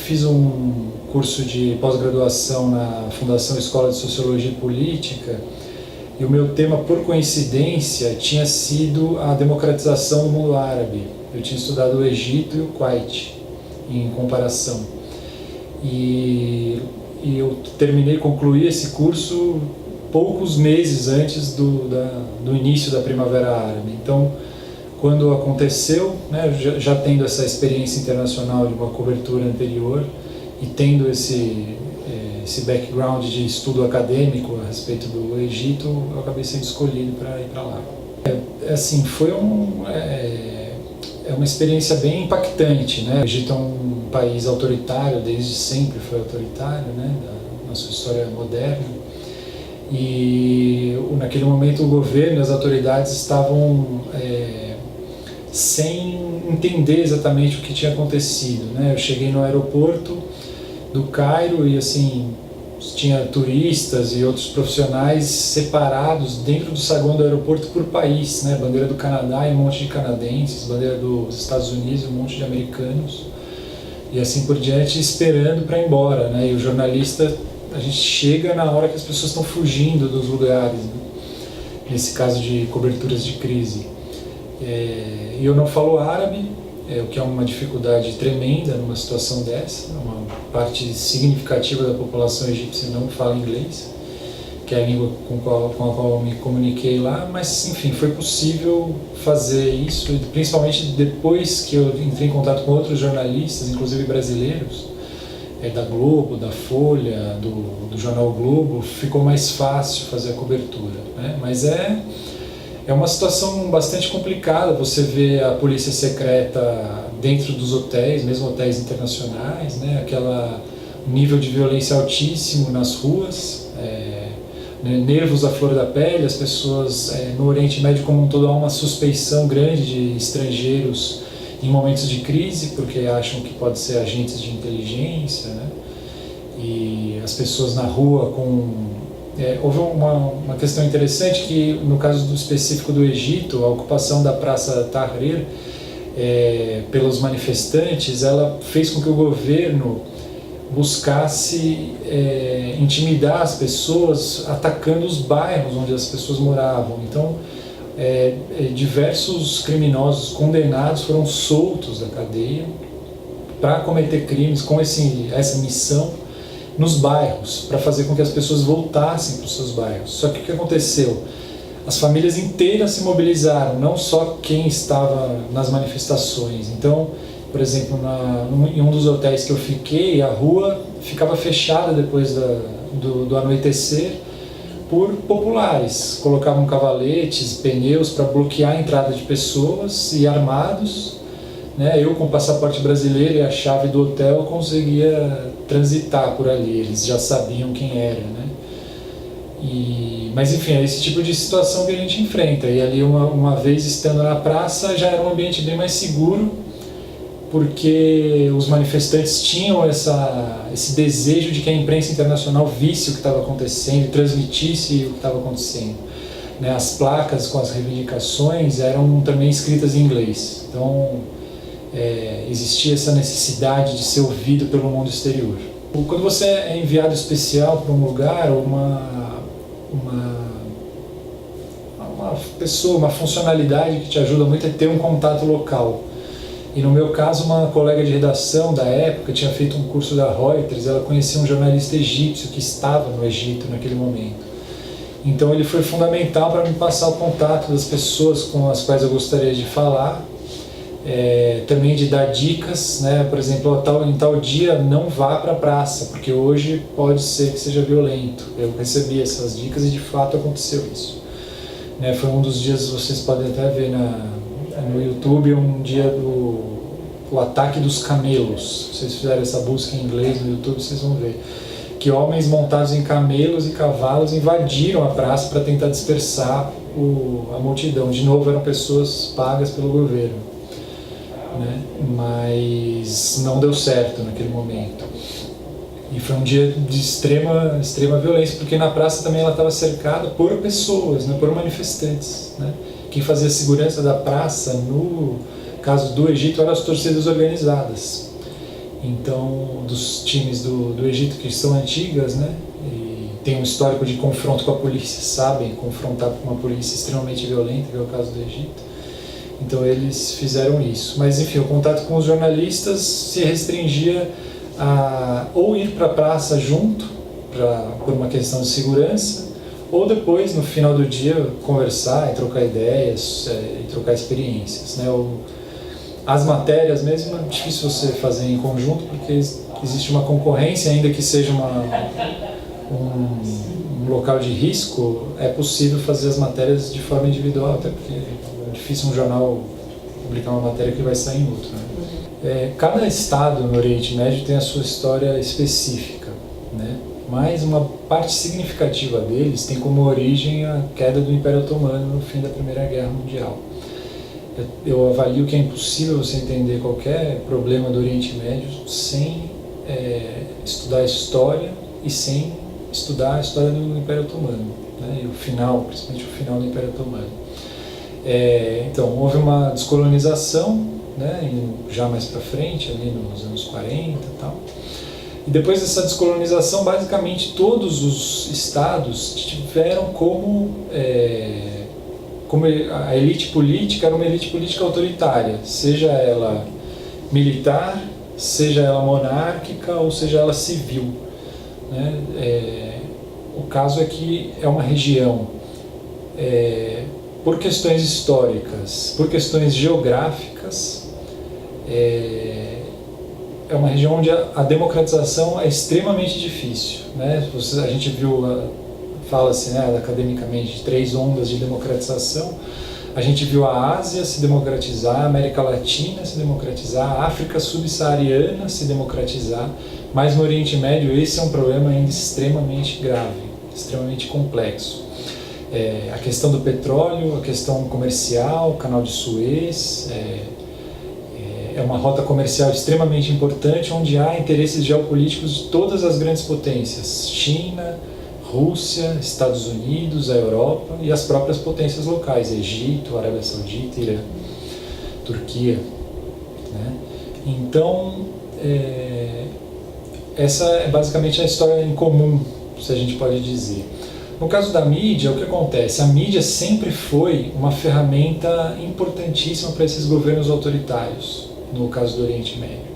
fiz um curso de pós-graduação na Fundação Escola de Sociologia e Política, e o meu tema, por coincidência, tinha sido a democratização do mundo árabe. Eu tinha estudado o Egito e o Kuwait, em comparação. E eu concluí esse curso poucos meses antes do início da Primavera Árabe. Então, quando aconteceu, né, já tendo essa experiência internacional de uma cobertura anterior e tendo esse background de estudo acadêmico a respeito do Egito, eu acabei sendo escolhido para ir para lá. Assim, foi uma experiência bem impactante, né? O Egito é um país autoritário, desde sempre foi autoritário, né, na sua história moderna. E naquele momento o governo e as autoridades estavam sem entender exatamente o que tinha acontecido, né? Eu cheguei no aeroporto do Cairo e assim tinha turistas e outros profissionais separados dentro do saguão do aeroporto por país, né? Bandeira do Canadá e um monte de canadenses, bandeira dos Estados Unidos e um monte de americanos e assim por diante, esperando para ir embora, né? E o jornalista, a gente chega na hora que as pessoas estão fugindo dos lugares, né? Nesse caso de coberturas de crise. E eu não falo árabe, o que é uma dificuldade tremenda numa situação dessa. Uma parte significativa da população egípcia não fala inglês, que é a língua com a qual eu me comuniquei lá, mas enfim, foi possível fazer isso, principalmente depois que eu entrei em contato com outros jornalistas, inclusive brasileiros, da Globo, da Folha, do jornal o Globo, ficou mais fácil fazer a cobertura, né? Mas é uma situação bastante complicada. Você vê a polícia secreta dentro dos hotéis, mesmo hotéis internacionais, né? Nível de violência altíssimo nas ruas, nervos à flor da pele, as pessoas no Oriente Médio como um todo há uma suspeição grande de estrangeiros em momentos de crise, porque acham que pode ser agentes de inteligência, né? E as pessoas na rua houve uma questão interessante que, no caso específico do Egito, a ocupação da Praça Tahrir pelos manifestantes, ela fez com que o governo buscasse intimidar as pessoas atacando os bairros onde as pessoas moravam. Então, diversos criminosos condenados foram soltos da cadeia para cometer crimes com essa missão nos bairros, para fazer com que as pessoas voltassem para os seus bairros. Só que o que aconteceu? As famílias inteiras se mobilizaram, não só quem estava nas manifestações. Então, por exemplo, em um dos hotéis que eu fiquei, a rua ficava fechada depois do anoitecer por populares. Colocavam cavaletes, pneus para bloquear a entrada de pessoas e armados, né? Eu, com o passaporte brasileiro e a chave do hotel, conseguia transitar por ali. Eles já sabiam quem era, né? Mas enfim, é esse tipo de situação que a gente enfrenta. E ali, uma vez estando na praça, já era um ambiente bem mais seguro, porque os manifestantes tinham esse desejo de que a imprensa internacional visse o que estava acontecendo e transmitisse o que estava acontecendo, né? As placas com as reivindicações eram também escritas em inglês. Então, existia essa necessidade de ser ouvido pelo mundo exterior. Quando você é enviado especial para um lugar, uma pessoa, uma funcionalidade que te ajuda muito é ter um contato local. E no meu caso, uma colega de redação da época tinha feito um curso da Reuters, ela conhecia um jornalista egípcio que estava no Egito naquele momento. Então ele foi fundamental para me passar o contato das pessoas com as quais eu gostaria de falar, também de dar dicas, né? Por exemplo, em tal dia não vá para a praça, porque hoje pode ser que seja violento. Eu recebi essas dicas e de fato aconteceu isso, né? Foi um dos dias, vocês podem até ver no YouTube, um dia o ataque dos camelos. Se vocês fizerem essa busca em inglês no YouTube, vocês vão ver que homens montados em camelos e cavalos invadiram a praça para tentar dispersar a multidão. De novo, eram pessoas pagas pelo governo, né? Mas não deu certo naquele momento. E foi um dia de extrema violência, porque na praça também ela estava cercada por pessoas, né? Por manifestantes, né? Quem fazia a segurança da praça, no caso do Egito, eram as torcidas organizadas. Então, dos times do Egito que são antigas, né? E tem um histórico de confronto com a polícia, sabem confrontar com uma polícia extremamente violenta, que é o caso do Egito. Então eles fizeram isso. Mas enfim, o contato com os jornalistas se restringia a ou ir para a praça junto, por uma questão de segurança, ou depois, no final do dia, conversar e trocar ideias e trocar experiências, né? As matérias mesmo é difícil você fazer em conjunto, porque existe uma concorrência, ainda que seja um local de risco, é possível fazer as matérias de forma individual, até porque é difícil um jornal publicar uma matéria que vai sair em outro, né? Cada estado no Oriente Médio tem a sua história específica, né? Mas uma parte significativa deles tem como origem a queda do Império Otomano no fim da Primeira Guerra Mundial. Eu avalio que é impossível você entender qualquer problema do Oriente Médio sem estudar a história e sem estudar a história do Império Otomano, né? E o final, principalmente o final do Império Otomano. Então, houve uma descolonização, né, já mais para frente, ali nos anos 40 e tal. E depois dessa descolonização, basicamente todos os estados tiveram como a elite política era uma elite política autoritária, seja ela militar, seja ela monárquica ou seja ela civil, né? O caso é que é uma região, por questões históricas, por questões geográficas, é uma região onde a democratização é extremamente difícil, né? A gente viu, fala-se, né, academicamente, de 3 ondas de democratização. A gente viu a Ásia se democratizar, a América Latina se democratizar, a África subsaariana se democratizar, mas no Oriente Médio esse é um problema ainda extremamente grave, extremamente complexo. A questão do petróleo, a questão comercial, o canal de Suez, é uma rota comercial extremamente importante, onde há interesses geopolíticos de todas as grandes potências, China, Rússia, Estados Unidos, a Europa e as próprias potências locais, Egito, Arábia Saudita, Irã, Turquia, né? Então, essa é basicamente a história em comum, se a gente pode dizer. No caso da mídia, o que acontece? A mídia sempre foi uma ferramenta importantíssima para esses governos autoritários, no caso do Oriente Médio.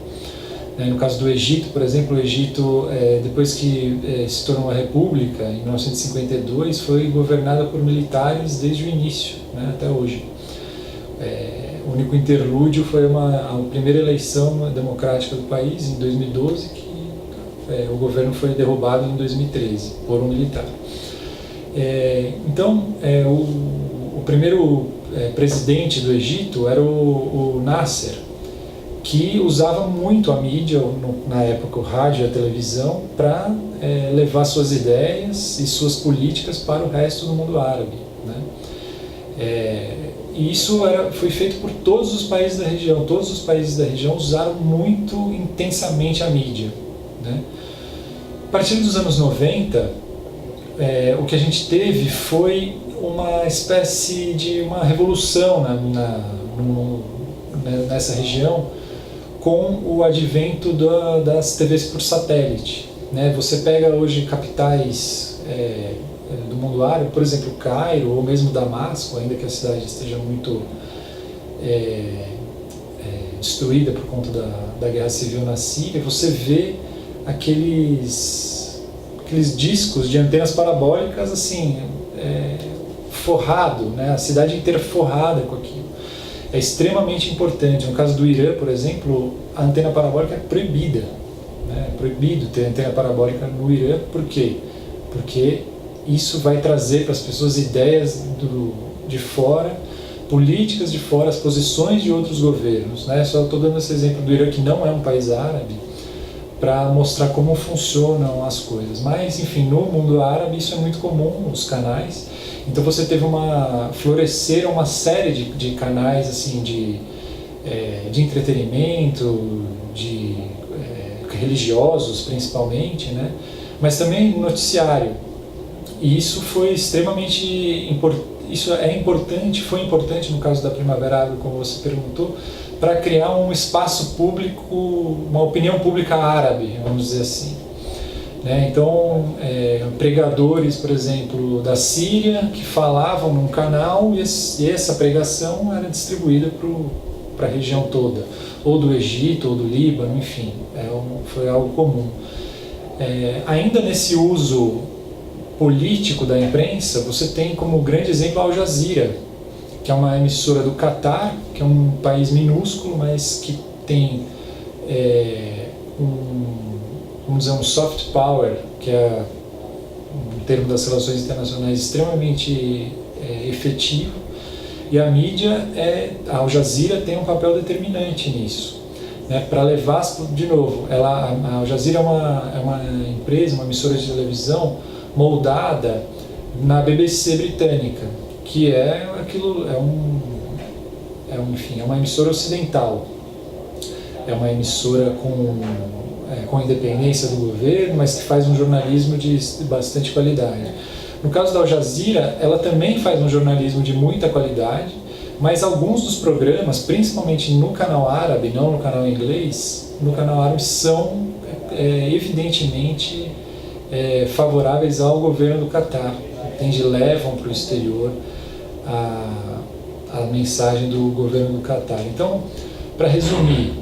No caso do Egito, por exemplo, o Egito, depois que se tornou uma república, em 1952, foi governada por militares desde o início, né, até hoje. O único interlúdio foi a primeira eleição democrática do país, em 2012, que o governo foi derrubado em 2013 por um militar. Então, o primeiro presidente do Egito era o Nasser, que usava muito a mídia, na época o rádio e a televisão, para levar suas ideias e suas políticas para o resto do mundo árabe, né? E isso foi feito por todos os países da região. Todos os países da região usaram muito intensamente a mídia, né? A partir dos anos 90, o que a gente teve foi uma espécie de uma revolução nessa região, com o advento das TVs por satélite, né? Você pega hoje capitais do mundo árabe, por exemplo, Cairo ou mesmo Damasco, ainda que a cidade esteja muito destruída por conta da guerra civil na Síria, você vê aqueles discos de antenas parabólicas assim, forrado, né? A cidade inteira forrada com aquilo. É extremamente importante. No caso do Irã, por exemplo, a antena parabólica é proibida, né? É proibido ter antena parabólica no Irã. Por quê? Porque isso vai trazer para as pessoas ideias de fora, políticas de fora, as posições de outros governos, né? Só estou dando esse exemplo do Irã, que não é um país árabe, para mostrar como funcionam as coisas. Mas, enfim, no mundo árabe isso é muito comum, os canais. Então você teve floresceram uma série de canais assim, de entretenimento, religiosos principalmente, né? Mas também noticiário. E isso foi extremamente isso é importante, foi importante no caso da Primavera Árabe, como você perguntou, para criar um espaço público, uma opinião pública árabe, vamos dizer assim. Né? Então, pregadores, por exemplo, da Síria, que falavam num canal e essa pregação era distribuída para a região toda, ou do Egito, ou do Líbano, enfim, foi algo comum. Ainda nesse uso político da imprensa, você tem como grande exemplo a Al Jazeera, que é uma emissora do Catar, que é um país minúsculo, mas que tem vamos dizer, um soft power, que é um termo das relações internacionais extremamente efetivo, e a mídia, a Al Jazeera tem um papel determinante nisso, né, para levar, de novo, a Al Jazeera é uma empresa, uma emissora de televisão moldada na BBC britânica, que enfim, é uma emissora ocidental, é uma emissora com independência do governo, mas que faz um jornalismo de bastante qualidade. No caso da Al Jazeera, ela também faz um jornalismo de muita qualidade, mas alguns dos programas, principalmente no canal árabe, não no canal inglês, no canal árabe são evidentemente favoráveis ao governo do Catar, levam para o exterior a mensagem do governo do Catar. Então, para resumir,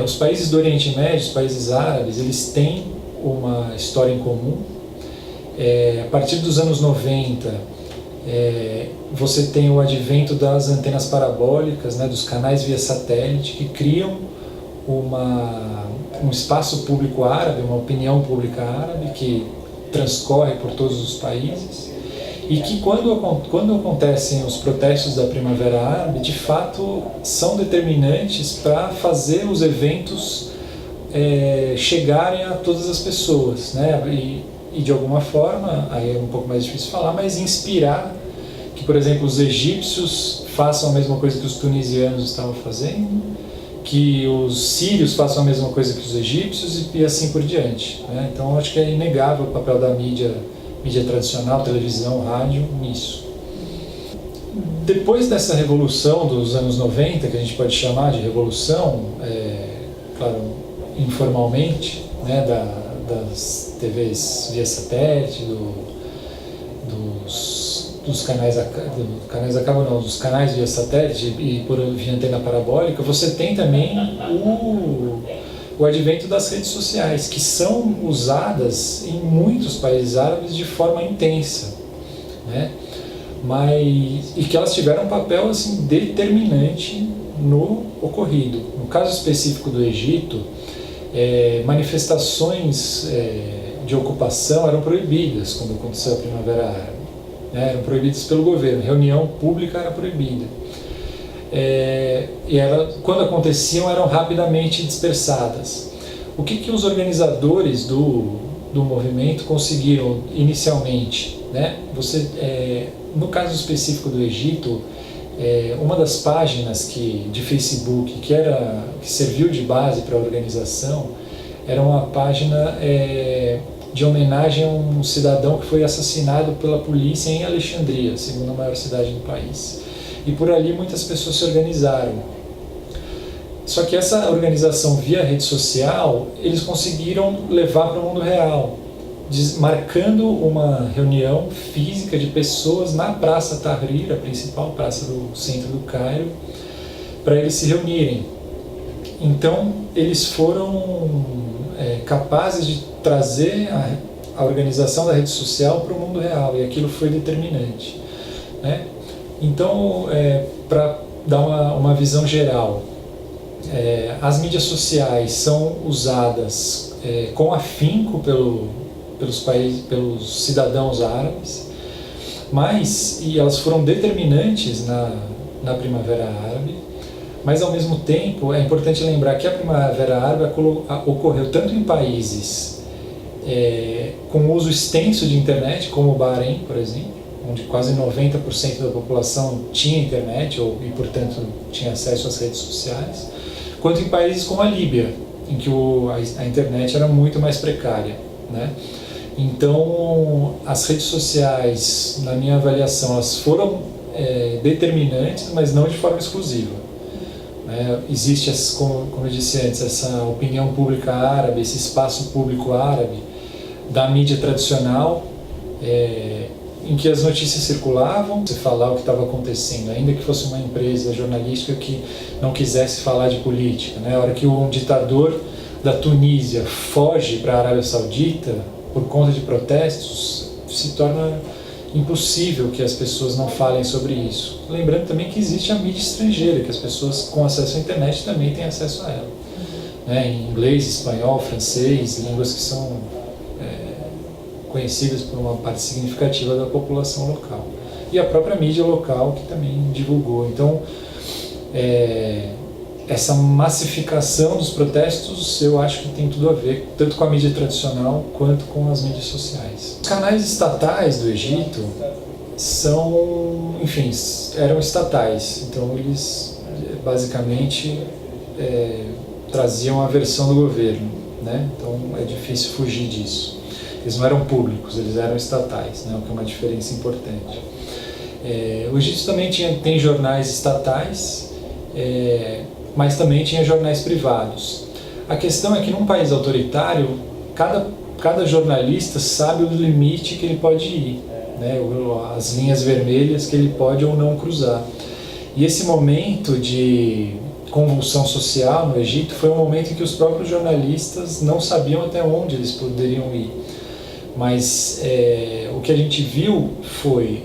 os países do Oriente Médio, os países árabes, eles têm uma história em comum. A partir dos anos 90, você tem o advento das antenas parabólicas, né, dos canais via satélite, que criam um espaço público árabe, uma opinião pública árabe que transcorre por todos os países, e que quando acontecem os protestos da Primavera Árabe, de fato são determinantes para fazer os eventos chegarem a todas as pessoas, né? E de alguma forma, aí é um pouco mais difícil falar, mas inspirar que, por exemplo, os egípcios façam a mesma coisa que os tunisianos estavam fazendo, que os sírios façam a mesma coisa que os egípcios e assim por diante, né? Então acho que é inegável o papel da mídia tradicional, televisão, rádio, nisso. Depois dessa revolução dos anos 90, que a gente pode chamar de revolução, claro, informalmente, né, das TVs via satélite, dos canais a cabo não, dos canais via satélite e via antena parabólica, você tem também o advento das redes sociais, que são usadas em muitos países árabes de forma intensa, né? E que elas tiveram um papel assim, determinante no ocorrido. No caso específico do Egito, manifestações de ocupação eram proibidas quando aconteceu a Primavera Árabe, né? Eram proibidas pelo governo, reunião pública era proibida. Quando aconteciam, eram rapidamente dispersadas. O que os organizadores do movimento conseguiram inicialmente, né? No caso específico do Egito, uma das páginas de Facebook que serviu de base para a organização era uma página de homenagem a um cidadão que foi assassinado pela polícia em Alexandria, a segunda maior cidade do país. E por ali muitas pessoas se organizaram. Só que essa organização via rede social, eles conseguiram levar para o mundo real, marcando uma reunião física de pessoas na Praça Tahrir, a principal praça do centro do Cairo, para eles se reunirem. Então, eles foram capazes de trazer a organização da rede social para o mundo real, e aquilo foi determinante, né? Então, para dar uma visão geral, as mídias sociais são usadas com afinco pelos cidadãos árabes, e elas foram determinantes na Primavera Árabe, mas ao mesmo tempo é importante lembrar que a Primavera Árabe ocorreu tanto em países com uso extenso de internet, como o Bahrein, por exemplo, onde quase 90% da população tinha internet e, portanto, tinha acesso às redes sociais, quanto em países como a Líbia, em que a internet era muito mais precária, né? Então, as redes sociais, na minha avaliação, elas foram determinantes, mas não de forma exclusiva. Existe, como eu disse antes, essa opinião pública árabe, esse espaço público árabe da mídia tradicional, em que as notícias circulavam, você falar o que estava acontecendo, ainda que fosse uma empresa jornalística que não quisesse falar de política. A hora que um ditador da Tunísia foge para a Arábia Saudita por conta de protestos, se torna impossível que as pessoas não falem sobre isso. Lembrando também que existe a mídia estrangeira, que as pessoas com acesso à internet também têm acesso a ela. Em inglês, espanhol, francês, línguas que são conhecidas por uma parte significativa da população local. E a própria mídia local que também divulgou. Então, essa massificação dos protestos eu acho que tem tudo a ver tanto com a mídia tradicional quanto com as mídias sociais. Os canais estatais do Egito eram estatais, então eles basicamente traziam a versão do governo, Então é difícil fugir disso. Eles não eram públicos, eles eram estatais, o que é uma diferença importante. O Egito também tem jornais estatais, mas também tinha jornais privados. A questão é que num país autoritário, cada jornalista sabe o limite que ele pode ir, as linhas vermelhas que ele pode ou não cruzar. E esse momento de convulsão social no Egito foi um momento em que os próprios jornalistas não sabiam até onde eles poderiam ir. Mas o que a gente viu foi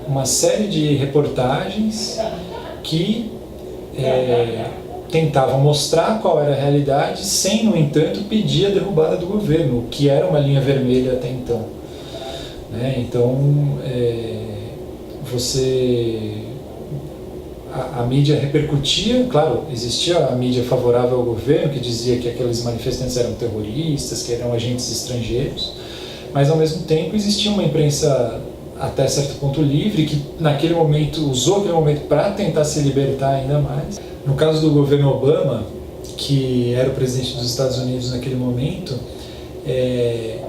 uma série de reportagens que tentavam mostrar qual era a realidade sem, no entanto, pedir a derrubada do governo, o que era uma linha vermelha até então. Então, a mídia repercutia, claro, existia a mídia favorável ao governo, que dizia que aqueles manifestantes eram terroristas, que eram agentes estrangeiros, mas ao mesmo tempo existia uma imprensa até certo ponto livre, que naquele momento usou aquele momento para tentar se libertar ainda mais. No caso do governo Obama, que era o presidente dos Estados Unidos naquele momento,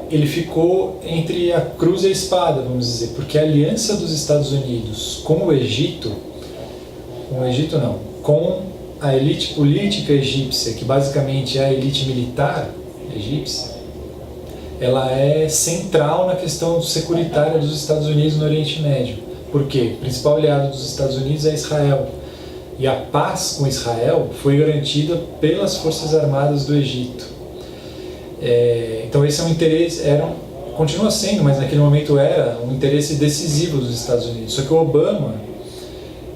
ele ficou entre a cruz e a espada, vamos dizer, porque a aliança dos Estados Unidos com o Egito, com a elite política egípcia, que basicamente é a elite militar egípcia, ela é central na questão securitária dos Estados Unidos no Oriente Médio. Por quê? O principal aliado dos Estados Unidos é Israel. E a paz com Israel foi garantida pelas Forças Armadas do Egito. Então esse é um interesse, continua sendo, mas naquele momento era um interesse decisivo dos Estados Unidos. Só que o Obama,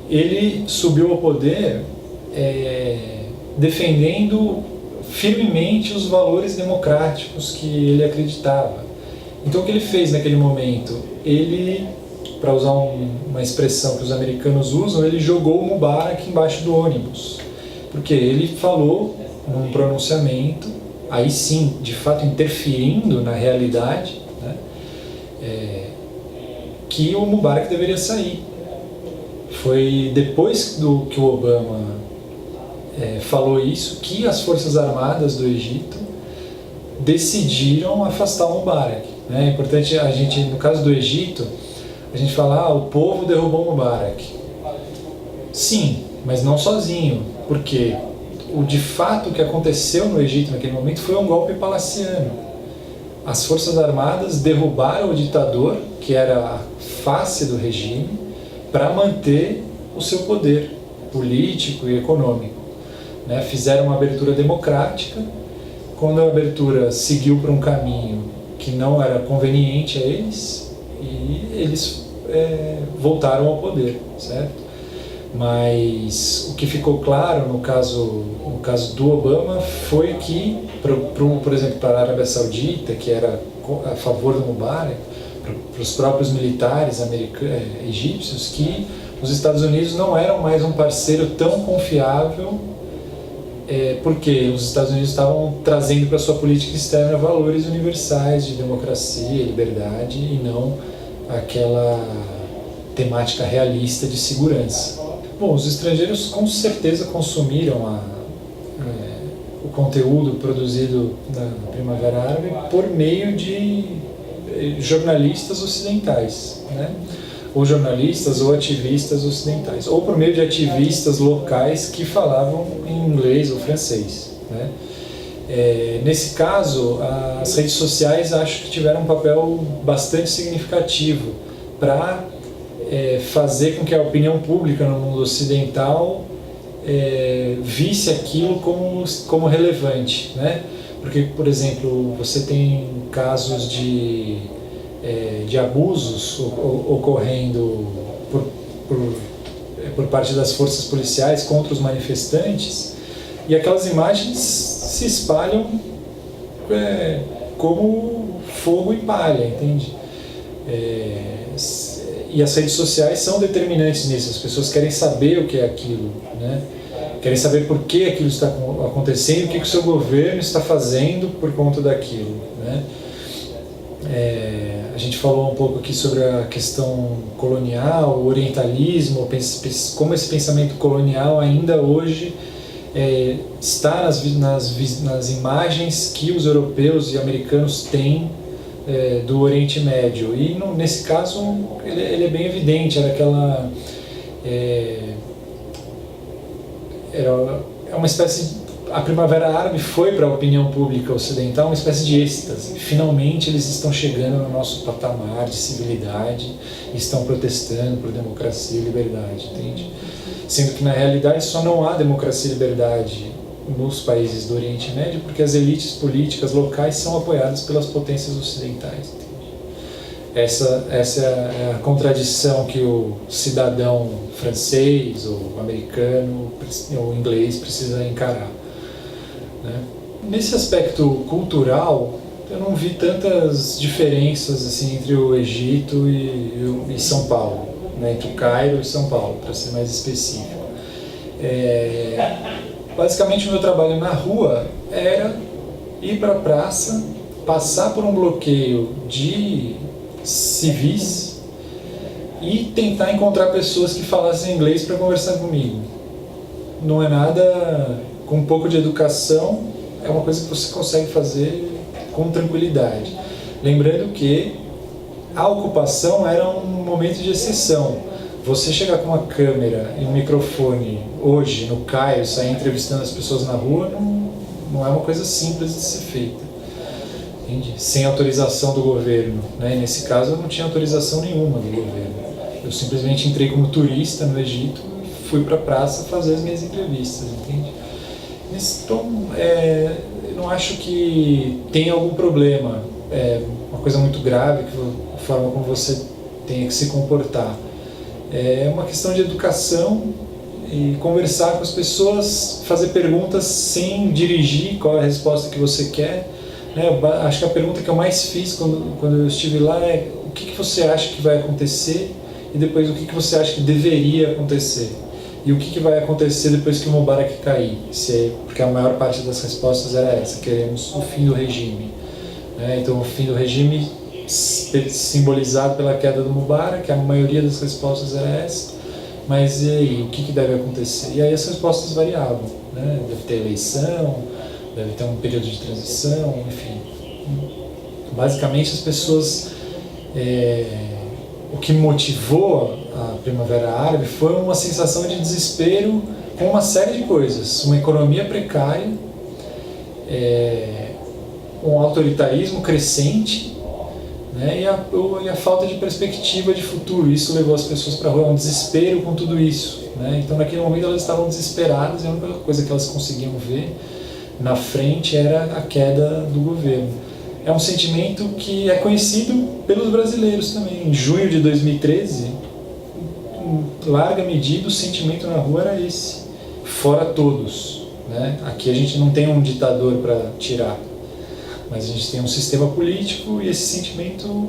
ele subiu ao poder defendendo firmemente os valores democráticos que ele acreditava. Então o que ele fez naquele momento? Ele, para usar uma expressão que os americanos usam, ele jogou o Mubarak embaixo do ônibus. Porque ele falou num pronunciamento, aí sim, de fato interferindo na realidade, que o Mubarak deveria sair. Foi depois que o Obama falou isso que as Forças Armadas do Egito decidiram afastar o Mubarak. É importante a gente, no caso do Egito, a gente falar, o povo derrubou o Mubarak. Sim, mas não sozinho, porque de fato o que aconteceu no Egito naquele momento foi um golpe palaciano. As Forças Armadas derrubaram o ditador, que era a face do regime, para manter o seu poder político e econômico. Fizeram uma abertura democrática. Quando a abertura seguiu para um caminho que não era conveniente a eles, e eles voltaram ao poder, certo? Mas o que ficou claro no caso do Obama foi que, por exemplo, para a Arábia Saudita, que era a favor do Mubarak, para os próprios militares egípcios, que os Estados Unidos não eram mais um parceiro tão confiável, porque os Estados Unidos estavam trazendo para a sua política externa valores universais de democracia, liberdade, e não aquela temática realista de segurança. Bom, os estrangeiros com certeza consumiram o conteúdo produzido na Primavera Árabe por meio de jornalistas ocidentais, né? Ou jornalistas ou ativistas ocidentais, ou por meio de ativistas locais que falavam em inglês ou francês, né? Nesse caso, as redes sociais acho que tiveram um papel bastante significativo para fazer com que a opinião pública no mundo ocidental visse aquilo como relevante, né? Porque, por exemplo, você tem casos de abusos ocorrendo por parte das forças policiais contra os manifestantes, e aquelas imagens se espalham como fogo e palha, entende? E as redes sociais são determinantes nisso. As pessoas querem saber o que é aquilo, né? Querem saber por que aquilo está acontecendo, o que o seu governo está fazendo por conta daquilo, né? A gente falou um pouco aqui sobre a questão colonial, o orientalismo, como esse pensamento colonial ainda hoje está nas imagens que os europeus e americanos têm do Oriente Médio. E nesse caso ele é bem evidente, é uma espécie. A Primavera Árabe foi para a opinião pública ocidental uma espécie de êxtase. Finalmente eles estão chegando no nosso patamar de civilidade e estão protestando por democracia e liberdade, entende? Sendo que na realidade só não há democracia e liberdade nos países do Oriente Médio porque as elites políticas locais são apoiadas pelas potências ocidentais, entende? Essa é a contradição que o cidadão francês ou americano ou inglês precisa encarar, né? Nesse aspecto cultural, eu não vi tantas diferenças assim entre o Egito e São Paulo, né? Entre o Cairo e São Paulo, para ser mais específico. Basicamente, o meu trabalho na rua era ir para a praça, passar por um bloqueio de civis e tentar encontrar pessoas que falassem inglês para conversar comigo. Não é nada, com um pouco de educação, é uma coisa que você consegue fazer com tranquilidade. Lembrando que a ocupação era um momento de exceção. Você chegar com uma câmera e um microfone hoje no Cairo, sair entrevistando as pessoas na rua, não é uma coisa simples de ser feita. Entende? Sem autorização do governo, né? Nesse caso eu não tinha autorização nenhuma do governo. Eu simplesmente entrei como turista no Egito e fui para a praça fazer as minhas entrevistas, entende? Então, eu não acho que tem algum problema, uma coisa muito grave, a forma como você tem que se comportar. É uma questão de educação e conversar com as pessoas, fazer perguntas sem dirigir qual é a resposta que você quer. Acho que a pergunta que eu mais fiz quando eu estive lá é o que você acha que vai acontecer e depois o que você acha que deveria acontecer e o que vai acontecer depois que o Mubarak cair, porque a maior parte das respostas era essa: queremos o fim do regime, né? Então o fim do regime simbolizado pela queda do Mubarak, a maioria das respostas era essa. Mas e aí, o que deve acontecer? E aí as respostas variavam, né? Deve ter eleição, deve ter um período de transição, enfim. Basicamente as pessoas, o que motivou a Primavera Árabe foi uma sensação de desespero com uma série de coisas. Uma economia precária, um autoritarismo crescente, né, e a falta de perspectiva de futuro. Isso levou as pessoas para a rua, um desespero com tudo isso, né? Então naquele momento elas estavam desesperadas e a única coisa que elas conseguiam ver na frente era a queda do governo. É um sentimento que é conhecido pelos brasileiros também. Em junho de 2013, em larga medida, o sentimento na rua era esse: fora todos, né? Aqui a gente não tem um ditador para tirar, mas a gente tem um sistema político, e esse sentimento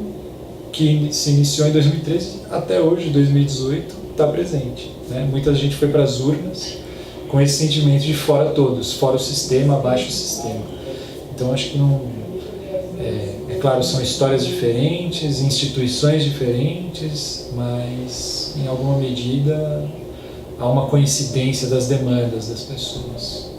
que se iniciou em 2013 até hoje, 2018, está presente, né? Muita gente foi para as urnas com esse sentimento de fora todos, fora o sistema, abaixo o sistema. Então acho que não... claro, são histórias diferentes, instituições diferentes, mas em alguma medida há uma coincidência das demandas das pessoas.